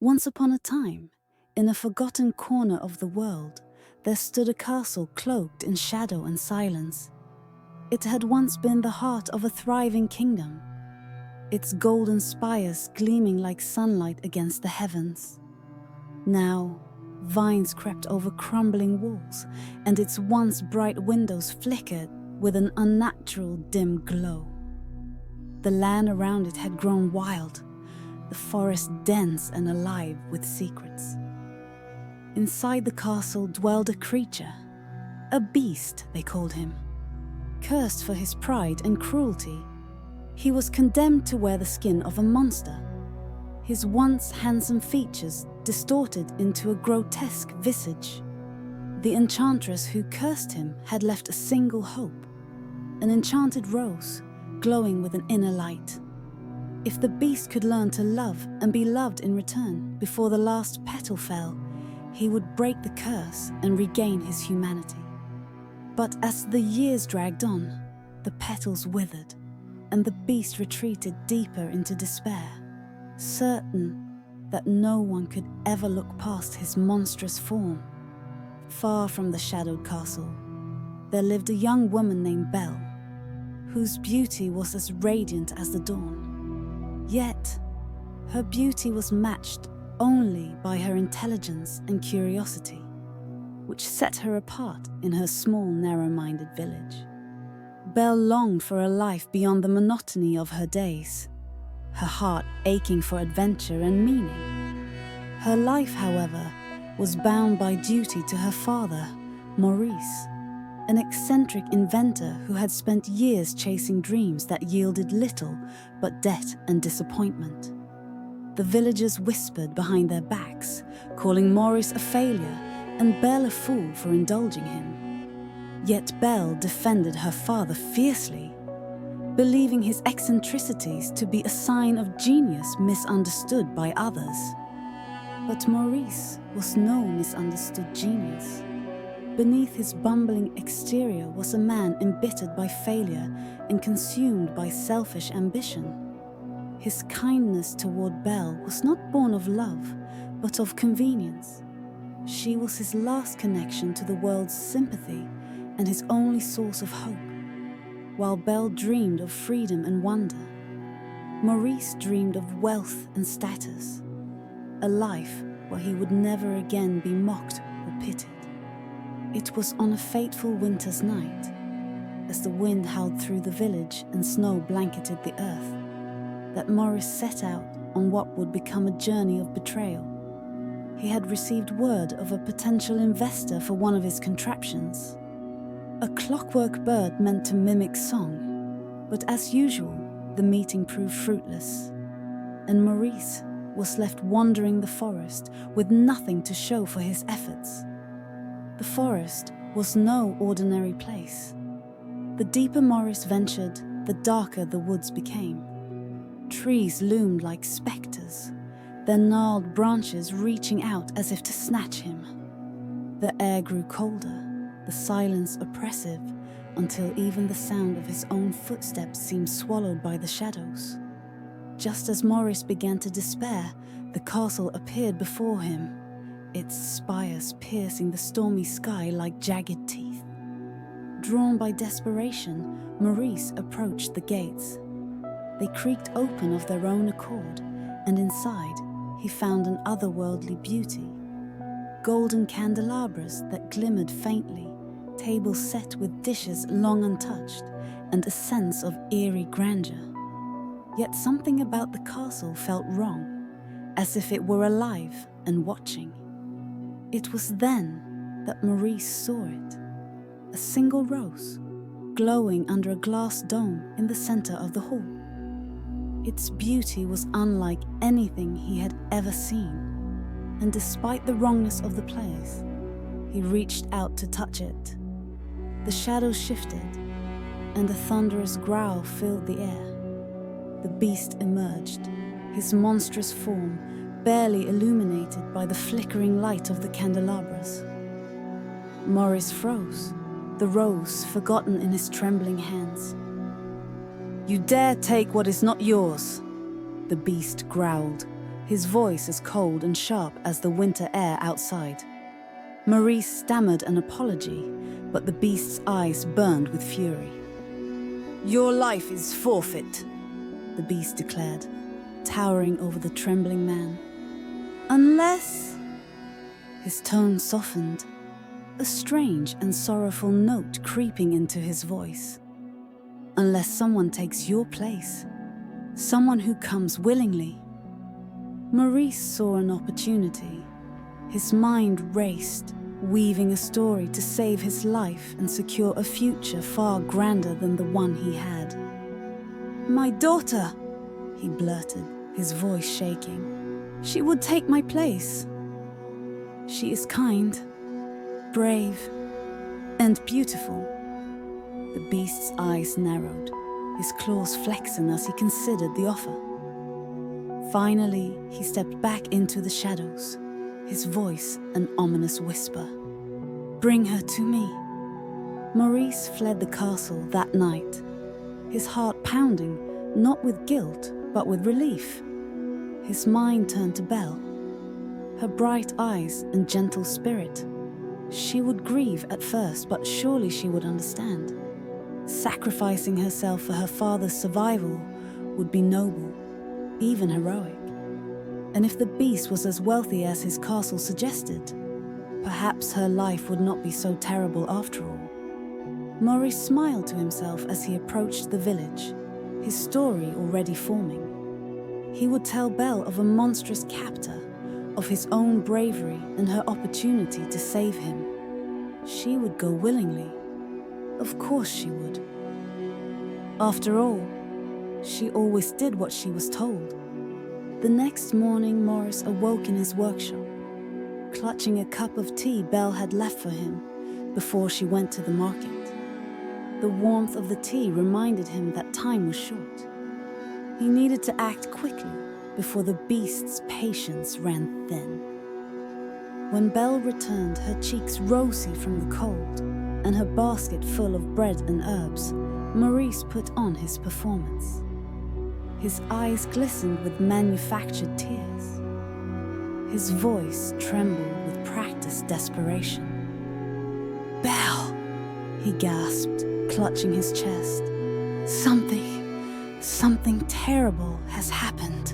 Once upon a time, in a forgotten corner of the world, there stood a castle cloaked in shadow and silence. It had once been the heart of a thriving kingdom, its golden spires gleaming like sunlight against the heavens. Now, vines crept over crumbling walls, and its once bright windows flickered with an unnatural dim glow. The land around it had grown wild, the forest dense and alive with secrets. Inside the castle dwelled a creature, a beast they called him. Cursed for his pride and cruelty, he was condemned to wear the skin of a monster, his once handsome features distorted into a grotesque visage. The enchantress who cursed him had left a single hope, an enchanted rose glowing with an inner light. If the beast could learn to love and be loved in return before the last petal fell, he would break the curse and regain his humanity. But as the years dragged on, the petals withered, and the beast retreated deeper into despair, certain that no one could ever look past his monstrous form. Far from the shadowed castle, there lived a young woman named Belle, whose beauty was as radiant as the dawn. Yet, her beauty was matched only by her intelligence and curiosity, which set her apart in her small, narrow-minded village. Belle longed for a life beyond the monotony of her days, her heart aching for adventure and meaning. Her life, however, was bound by duty to her father, Maurice, an eccentric inventor who had spent years chasing dreams that yielded little but debt and disappointment. The villagers whispered behind their backs, calling Maurice a failure and Belle a fool for indulging him. Yet Belle defended her father fiercely, believing his eccentricities to be a sign of genius misunderstood by others. But Maurice was no misunderstood genius. Beneath his bumbling exterior was a man embittered by failure and consumed by selfish ambition. His kindness toward Belle was not born of love, but of convenience. She was his last connection to the world's sympathy and his only source of hope. While Belle dreamed of freedom and wonder, Maurice dreamed of wealth and status, a life where he would never again be mocked or pitied. It was on a fateful winter's night, as the wind howled through the village and snow blanketed the earth, that Maurice set out on what would become a journey of betrayal. He had received word of a potential investor for one of his contraptions, a clockwork bird meant to mimic song, but as usual, the meeting proved fruitless, and Maurice was left wandering the forest with nothing to show for his efforts. The forest was no ordinary place. The deeper Maurice ventured, the darker the woods became. Trees loomed like spectres, their gnarled branches reaching out as if to snatch him. The air grew colder, the silence oppressive, until even the sound of his own footsteps seemed swallowed by the shadows. Just as Maurice began to despair, the castle appeared before him, its spires piercing the stormy sky like jagged teeth. Drawn by desperation, Maurice approached the gates. They creaked open of their own accord, and inside he found an otherworldly beauty. Golden candelabras that glimmered faintly, tables set with dishes long untouched, and a sense of eerie grandeur. Yet something about the castle felt wrong, as if it were alive and watching. It was then that Maurice saw it, a single rose, glowing under a glass dome in the center of the hall. Its beauty was unlike anything he had ever seen, and despite the wrongness of the place, he reached out to touch it. The shadows shifted, and a thunderous growl filled the air. The beast emerged, his monstrous form barely illuminated by the flickering light of the candelabras. Maurice froze, the rose forgotten in his trembling hands. "You dare take what is not yours," the beast growled, his voice as cold and sharp as the winter air outside. Maurice stammered an apology, but the beast's eyes burned with fury. "Your life is forfeit," the beast declared, towering over the trembling man. "Unless..." His tone softened, a strange and sorrowful note creeping into his voice. "Unless someone takes your place, someone who comes willingly." Maurice saw an opportunity. His mind raced, weaving a story to save his life and secure a future far grander than the one he had. "My daughter," he blurted, his voice shaking. "She would take my place. She is kind, brave, and beautiful." The beast's eyes narrowed, his claws flexing as he considered the offer. Finally, he stepped back into the shadows, his voice an ominous whisper. "Bring her to me." Maurice fled the castle that night, his heart pounding, not with guilt, but with relief. His mind turned to Belle, her bright eyes and gentle spirit. She would grieve at first, but surely she would understand. Sacrificing herself for her father's survival would be noble, even heroic. And if the beast was as wealthy as his castle suggested, perhaps her life would not be so terrible after all. Maurice smiled to himself as he approached the village, his story already forming. He would tell Belle of a monstrous captor, of his own bravery and her opportunity to save him. She would go willingly. Of course she would. After all, she always did what she was told. The next morning, Maurice awoke in his workshop, clutching a cup of tea Belle had left for him before she went to the market. The warmth of the tea reminded him that time was short. He needed to act quickly before the beast's patience ran thin. When Belle returned, her cheeks rosy from the cold and her basket full of bread and herbs, Maurice put on his performance. His eyes glistened with manufactured tears. His voice trembled with practiced desperation. "Belle," he gasped, clutching his chest. Something terrible has happened."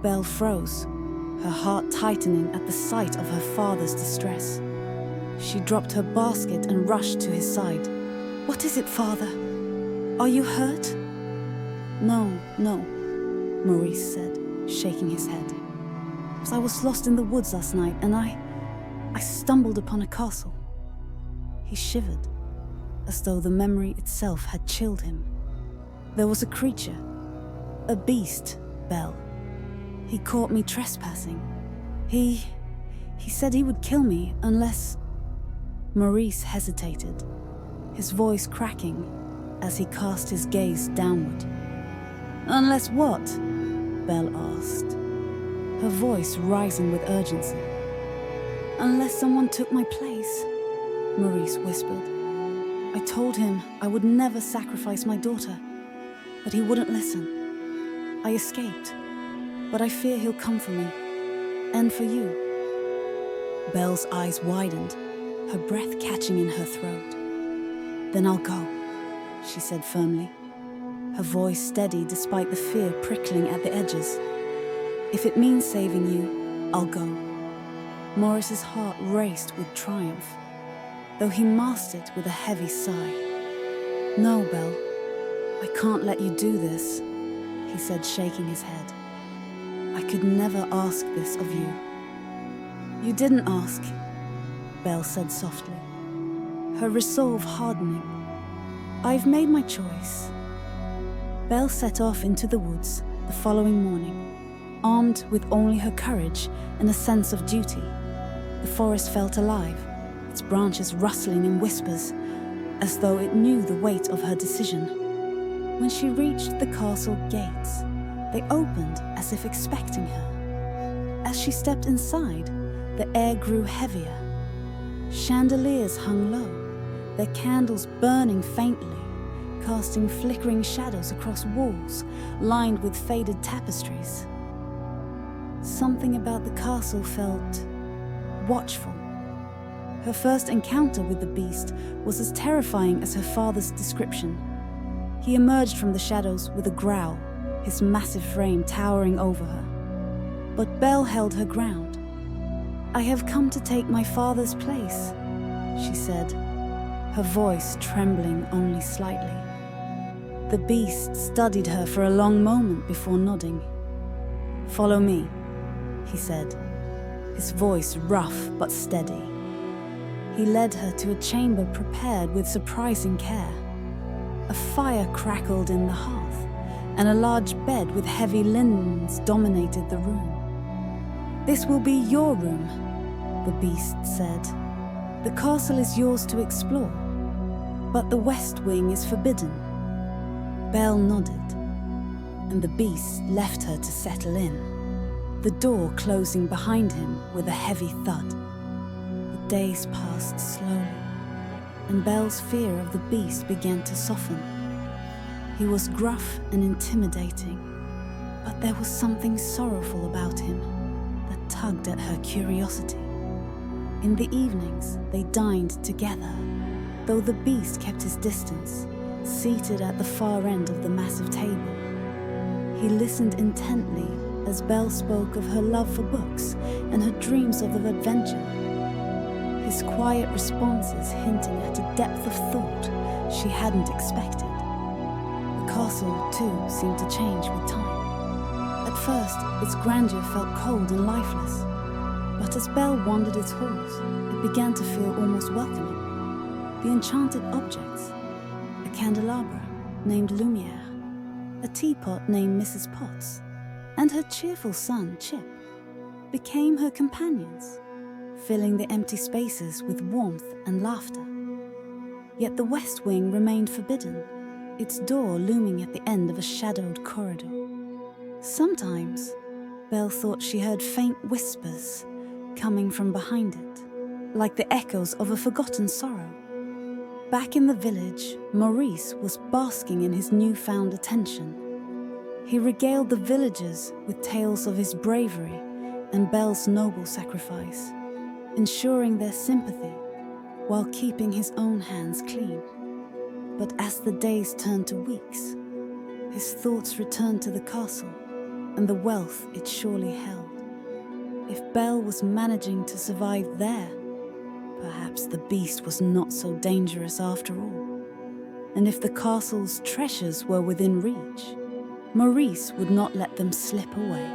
Belle froze, her heart tightening at the sight of her father's distress. She dropped her basket and rushed to his side. "What is it, father? Are you hurt?" No, Maurice said, shaking his head. "I was lost in the woods last night, and I stumbled upon a castle." He shivered, as though the memory itself had chilled him. "There was a creature, a beast, Belle. He caught me trespassing. He said he would kill me unless..." Maurice hesitated, his voice cracking as he cast his gaze downward. "Unless what?" Belle asked, her voice rising with urgency. "Unless someone took my place," Maurice whispered. "I told him I would never sacrifice my daughter, but he wouldn't listen. I escaped, but I fear he'll come for me, and for you." Belle's eyes widened, her breath catching in her throat. "Then I'll go," she said firmly, her voice steady despite the fear prickling at the edges. "If it means saving you, I'll go." Maurice's heart raced with triumph, though he masked it with a heavy sigh. "No, Belle, I can't let you do this," he said, shaking his head. "I could never ask this of you." "You didn't ask," Belle said softly, her resolve hardening. "I've made my choice." Belle set off into the woods the following morning, armed with only her courage and a sense of duty. The forest felt alive, its branches rustling in whispers, as though it knew the weight of her decision. When she reached the castle gates, they opened as if expecting her. As she stepped inside, the air grew heavier. Chandeliers hung low, their candles burning faintly, casting flickering shadows across walls lined with faded tapestries. Something about the castle felt watchful. Her first encounter with the beast was as terrifying as her father's description. He emerged from the shadows with a growl, his massive frame towering over her. But Belle held her ground. "I have come to take my father's place," she said, her voice trembling only slightly. The beast studied her for a long moment before nodding. "Follow me," he said, his voice rough but steady. He led her to a chamber prepared with surprising care. A fire crackled in the hearth, and a large bed with heavy linens dominated the room. "This will be your room," the beast said. "The castle is yours to explore, but the west wing is forbidden." Belle nodded, and the beast left her to settle in, the door closing behind him with a heavy thud. The days passed slowly, and Belle's fear of the beast began to soften. He was gruff and intimidating, but there was something sorrowful about him that tugged at her curiosity. In the evenings, they dined together, though the beast kept his distance, seated at the far end of the massive table. He listened intently as Belle spoke of her love for books and her dreams of adventure. His quiet responses hinting at a depth of thought she hadn't expected. The castle, too, seemed to change with time. At first, its grandeur felt cold and lifeless, but as Belle wandered its halls, it began to feel almost welcoming. The enchanted objects, a candelabra named Lumiere, a teapot named Mrs. Potts, and her cheerful son, Chip, became her companions, filling the empty spaces with warmth and laughter. Yet the west wing remained forbidden, its door looming at the end of a shadowed corridor. Sometimes, Belle thought she heard faint whispers coming from behind it, like the echoes of a forgotten sorrow. Back in the village, Maurice was basking in his newfound attention. He regaled the villagers with tales of his bravery and Belle's noble sacrifice, ensuring their sympathy while keeping his own hands clean. But as the days turned to weeks, his thoughts returned to the castle and the wealth it surely held. If Belle was managing to survive there, perhaps the beast was not so dangerous after all. And if the castle's treasures were within reach, Maurice would not let them slip away.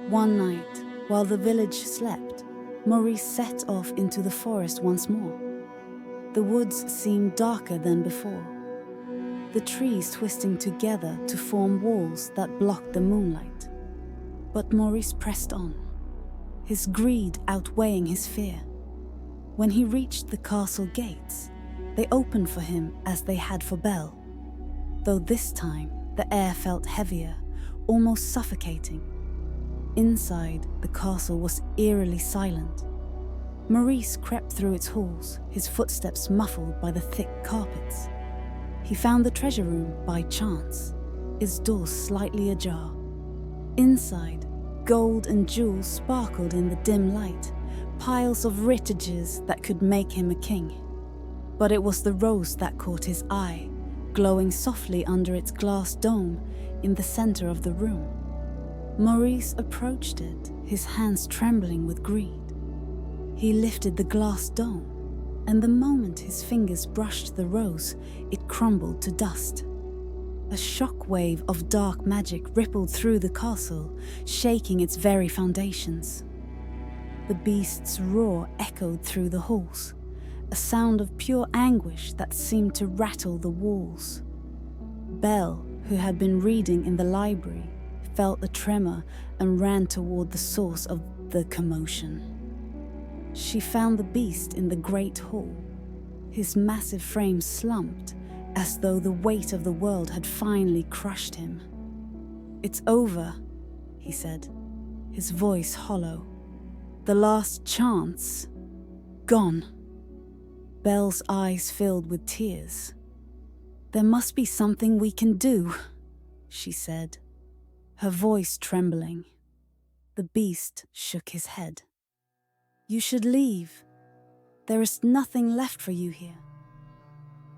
One night, while the village slept, Maurice set off into the forest once more. The woods seemed darker than before, the trees twisting together to form walls that blocked the moonlight. But Maurice pressed on, his greed outweighing his fear. When he reached the castle gates, they opened for him as they had for Belle, though this time the air felt heavier, almost suffocating. Inside, the castle was eerily silent. Maurice crept through its halls, his footsteps muffled by the thick carpets. He found the treasure room by chance, its door slightly ajar. Inside, gold and jewels sparkled in the dim light, piles of riches that could make him a king. But it was the rose that caught his eye, glowing softly under its glass dome in the center of the room. Maurice approached it, his hands trembling with greed. He lifted the glass dome, and the moment his fingers brushed the rose, it crumbled to dust. A shockwave of dark magic rippled through the castle, shaking its very foundations. The beast's roar echoed through the halls, a sound of pure anguish that seemed to rattle the walls. Belle, who had been reading in the library, felt a tremor and ran toward the source of the commotion. She found the beast in the great hall, his massive frame slumped as though the weight of the world had finally crushed him. "It's over," he said, his voice hollow. "The last chance, gone." Belle's eyes filled with tears. "There must be something we can do," she said, her voice trembling. The beast shook his head. "You should leave. There is nothing left for you here."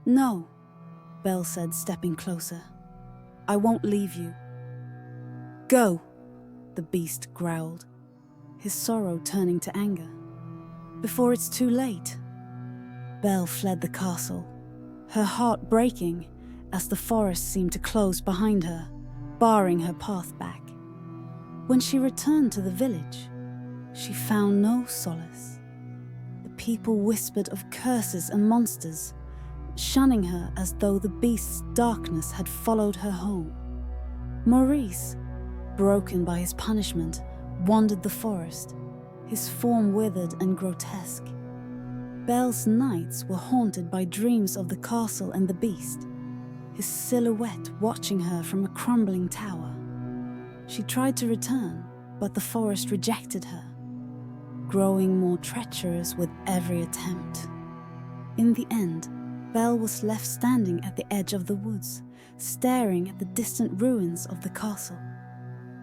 "No," Belle said, stepping closer. "I won't leave you." "Go," the beast growled, his sorrow turning to anger. "Before it's too late." Belle fled the castle, her heart breaking as the forest seemed to close behind her, barring her path back. When she returned to the village, she found no solace. The people whispered of curses and monsters, shunning her as though the beast's darkness had followed her home. Maurice, broken by his punishment, wandered the forest, his form withered and grotesque. Belle's nights were haunted by dreams of the castle and the beast, his silhouette watching her from a crumbling tower. She tried to return, but the forest rejected her, growing more treacherous with every attempt. In the end, Belle was left standing at the edge of the woods, staring at the distant ruins of the castle.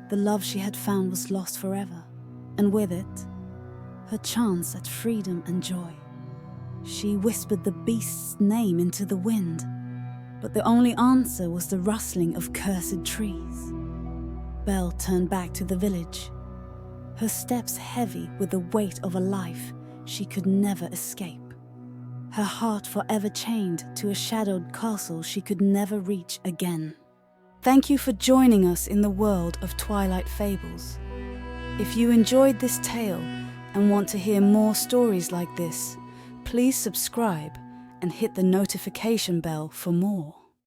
The love she had found was lost forever, and with it, her chance at freedom and joy. She whispered the beast's name into the wind, but the only answer was the rustling of cursed trees. Belle turned back to the village, her steps heavy with the weight of a life she could never escape, her heart forever chained to a shadowed castle she could never reach again. Thank you for joining us in the world of Twilight Fables. If you enjoyed this tale and want to hear more stories like this, please subscribe and hit the notification bell for more.